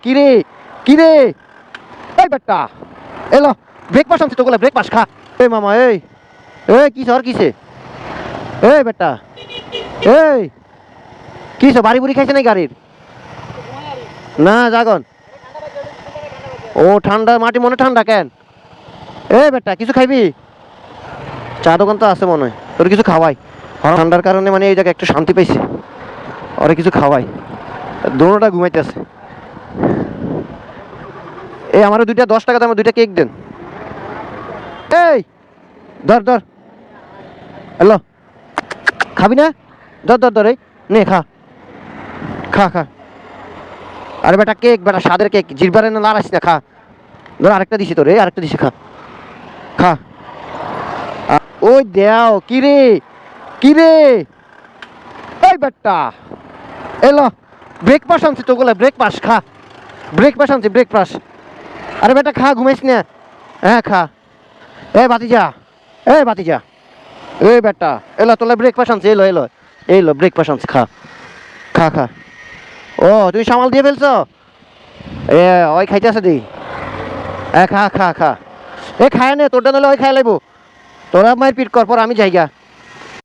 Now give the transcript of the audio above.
কিরে কিরে এই বেটা এলো ব্রেকফাস্ট আনছি তোগুলা ব্রেকফাস্ট খা। এই মামা এই এই কিসে আর কিসে এই বেটা এই কিসে বাড়ি বুড়ি খাইছে নাই গাড়ির না জাগন ও ঠান্ডা মাটি মনে ঠান্ডা কেন এই বেটা কিছু খাইবি চা দোকান তো আছে মনে হয় তোর কিছু খাওয়াই ঠান্ডার কারণে মানে এই জায়গায় একটু শান্তি পাইছে ওরে কিছু খাওয়াই দোনোটা ঘুমাইতেছে এই আমারও দুইটা 10 টাকা দামের দুইটা কেক দেন এই ধর ধর হ্যালো খাবি না ধর ধর ধর এই নে খা খা খা আরে বেটা কেক বেটা স্বাদের কেক জিরবারে না লাড়াইস না খা ধর আরেকটা দিছি তোর এই আরেকটা দিছি খা খা ওই দেও কিরে কিরে এই বেটা এলো ব্রেকফাস্ট আনছি তোগুলা ব্রেকফাস্ট খা ব্রেকফাস্ট আনছি ব্রেকফাস্ট আরে বেটা খা ঘুমাইস না হ্যাঁ খা এ বাতিজা এই বাতিজা এই বেটা এলো তোলা ব্রেকফাস্ট আনছি এলো এলো এলো ব্রেকফাস্ট আনছি খা খা খা ও তুই সামাল দিয়ে ফেলছ এ ওই খাইতে আছে দি খা খা খা এ খায় নে তোরটা নিলে ওই খাই লাইব তোরা মায়ের পিট কর পর আমি যাইগা